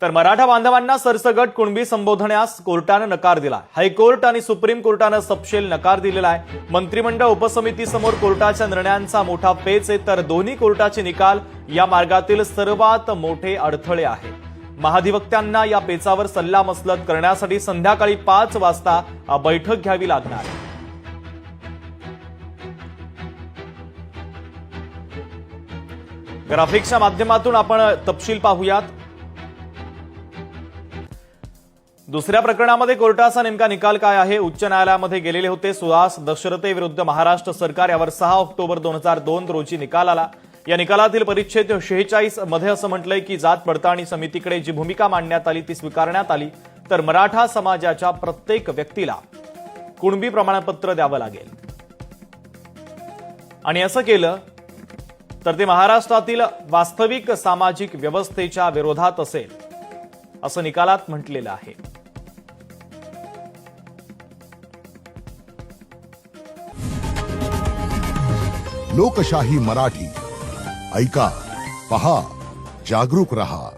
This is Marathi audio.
तर मराठा बांधवांना सरसगट कुणबी संबोधण्यास कोर्टानं नकार दिला। हायकोर्ट आणि सुप्रीम कोर्टानं सपशेल नकार दिलेला आहे। मंत्रिमंडळ उपसमितीसमोर कोर्टाच्या निर्णयांचा मोठा पेच आहे, तर दोन्ही कोर्टाचे निकाल या मार्गातील सर्वात मोठे अडथळे आहेत। महाधिवक्त्यांना या पेचावर सल्लामसलत करण्यासाठी संध्याकाळी 5 वाजता बैठक घ्यावी लागणार आहे। ग्राफिक्सच्या माध्यमातून आपण तपशील पाहूयात। दुसऱ्या प्रकरणामध्ये कोर्टाचा नेमका निकाल काय आहे? उच्च न्यायालयामध्ये गेलेले होते सुहास दशरथे विरुद्ध महाराष्ट्र सरकार, यावर 6 ऑक्टोबर 2002 रोजी निकाल आला। या निकालातील परिच्छेद 46 मध्ये असं म्हटलंय की जात पडताळणी समितीकडे जी भूमिका मांडण्यात आली ती स्वीकारण्यात आली, तर मराठा समाजाच्या प्रत्येक व्यक्तीला कुणबी प्रमाणपत्र द्यावं लागेल आणि असं केलं तर ते महाराष्ट्रातील वास्तविक सामाजिक व्यवस्थेच्या विरोधात असेल असं निकालात म्हटलेलं आहे। लोकशाही मराठी ऐका, पहा, जागरूक रहा।